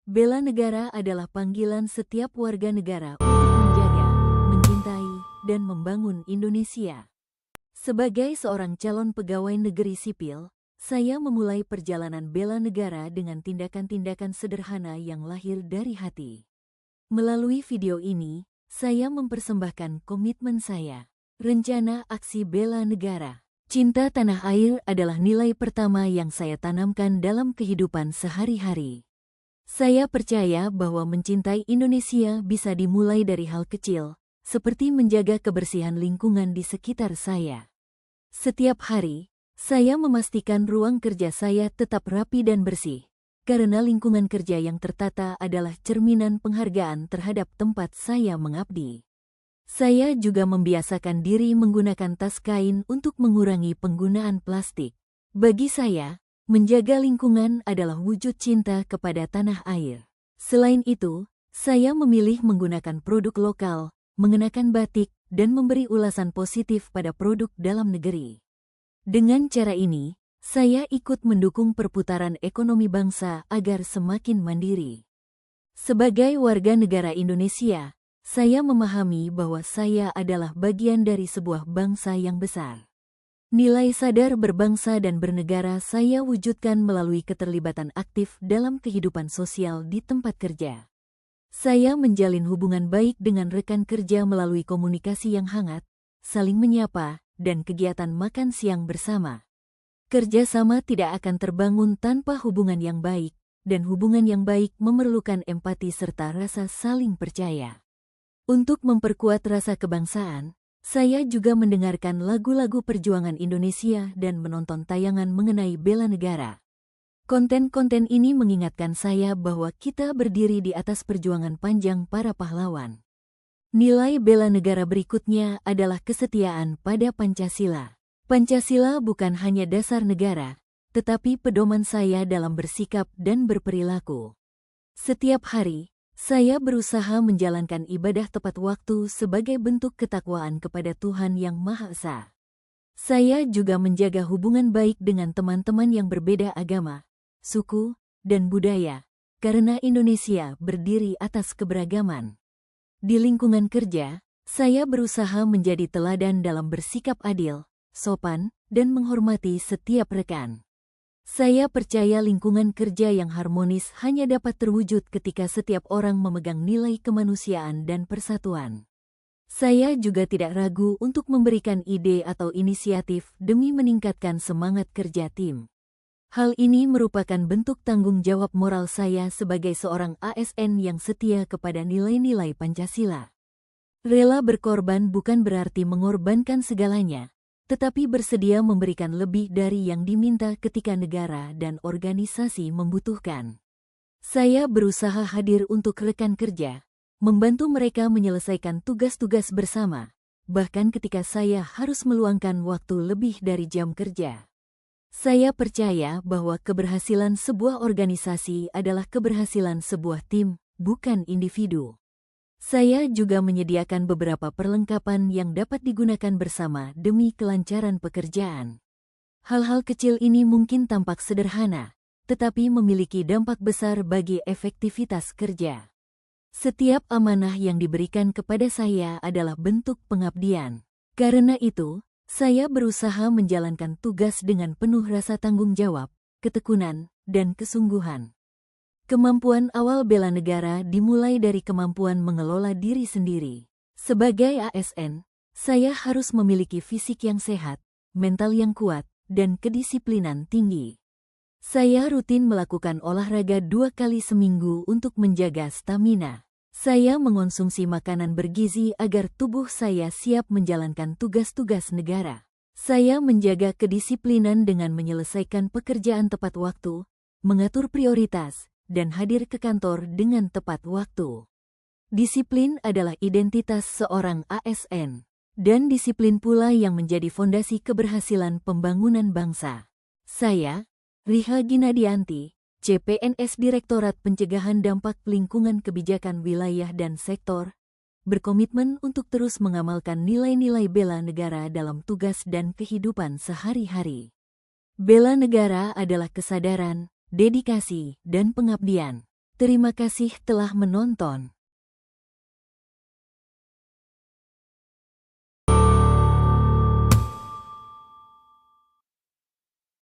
Bela negara adalah panggilan setiap warga negara untuk menjaga, mencintai, dan membangun Indonesia. Sebagai seorang calon pegawai negeri sipil, saya memulai perjalanan bela negara dengan tindakan-tindakan sederhana yang lahir dari hati. Melalui video ini, saya mempersembahkan komitmen saya. Rencana aksi bela negara. Cinta tanah air adalah nilai pertama yang saya tanamkan dalam kehidupan sehari-hari. Saya percaya bahwa mencintai Indonesia bisa dimulai dari hal kecil, seperti menjaga kebersihan lingkungan di sekitar saya. Setiap hari, saya memastikan ruang kerja saya tetap rapi dan bersih, karena lingkungan kerja yang tertata adalah cerminan penghargaan terhadap tempat saya mengabdi. Saya juga membiasakan diri menggunakan tas kain untuk mengurangi penggunaan plastik. Bagi saya, menjaga lingkungan adalah wujud cinta kepada tanah air. Selain itu, saya memilih menggunakan produk lokal, mengenakan batik, dan memberi ulasan positif pada produk dalam negeri. Dengan cara ini, saya ikut mendukung perputaran ekonomi bangsa agar semakin mandiri. Sebagai warga negara Indonesia, saya memahami bahwa saya adalah bagian dari sebuah bangsa yang besar. Nilai sadar berbangsa dan bernegara saya wujudkan melalui keterlibatan aktif dalam kehidupan sosial di tempat kerja. Saya menjalin hubungan baik dengan rekan kerja melalui komunikasi yang hangat, saling menyapa, dan kegiatan makan siang bersama. Kerjasama tidak akan terbangun tanpa hubungan yang baik, dan hubungan yang baik memerlukan empati serta rasa saling percaya. Untuk memperkuat rasa kebangsaan, saya juga mendengarkan lagu-lagu perjuangan Indonesia dan menonton tayangan mengenai bela negara. Konten-konten ini mengingatkan saya bahwa kita berdiri di atas perjuangan panjang para pahlawan. Nilai bela negara berikutnya adalah kesetiaan pada Pancasila. Pancasila bukan hanya dasar negara, tetapi pedoman saya dalam bersikap dan berperilaku. Setiap hari, saya berusaha menjalankan ibadah tepat waktu sebagai bentuk ketakwaan kepada Tuhan Yang Maha Esa. Saya juga menjaga hubungan baik dengan teman-teman yang berbeda agama, suku, dan budaya, karena Indonesia berdiri atas keberagaman. Di lingkungan kerja, saya berusaha menjadi teladan dalam bersikap adil, sopan, dan menghormati setiap rekan. Saya percaya lingkungan kerja yang harmonis hanya dapat terwujud ketika setiap orang memegang nilai kemanusiaan dan persatuan. Saya juga tidak ragu untuk memberikan ide atau inisiatif demi meningkatkan semangat kerja tim. Hal ini merupakan bentuk tanggung jawab moral saya sebagai seorang ASN yang setia kepada nilai-nilai Pancasila. Rela berkorban bukan berarti mengorbankan segalanya, tetapi bersedia memberikan lebih dari yang diminta ketika negara dan organisasi membutuhkan. Saya berusaha hadir untuk rekan kerja, membantu mereka menyelesaikan tugas-tugas bersama, bahkan ketika saya harus meluangkan waktu lebih dari jam kerja. Saya percaya bahwa keberhasilan sebuah organisasi adalah keberhasilan sebuah tim, bukan individu. Saya juga menyediakan beberapa perlengkapan yang dapat digunakan bersama demi kelancaran pekerjaan. Hal-hal kecil ini mungkin tampak sederhana, tetapi memiliki dampak besar bagi efektivitas kerja. Setiap amanah yang diberikan kepada saya adalah bentuk pengabdian. Karena itu, saya berusaha menjalankan tugas dengan penuh rasa tanggung jawab, ketekunan, dan kesungguhan. Kemampuan awal bela negara dimulai dari kemampuan mengelola diri sendiri. Sebagai ASN, saya harus memiliki fisik yang sehat, mental yang kuat, dan kedisiplinan tinggi. Saya rutin melakukan olahraga 2 kali seminggu untuk menjaga stamina. Saya mengonsumsi makanan bergizi agar tubuh saya siap menjalankan tugas-tugas negara. Saya menjaga kedisiplinan dengan menyelesaikan pekerjaan tepat waktu, mengatur prioritas, dan hadir ke kantor dengan tepat waktu. Disiplin adalah identitas seorang ASN, dan disiplin pula yang menjadi fondasi keberhasilan pembangunan bangsa. Saya, Riha Ginadianti, CPNS Direktorat Pencegahan Dampak Lingkungan Kebijakan Wilayah dan Sektor, berkomitmen untuk terus mengamalkan nilai-nilai bela negara dalam tugas dan kehidupan sehari-hari. Bela negara adalah kesadaran, dedikasi, dan pengabdian. Terima kasih telah menonton.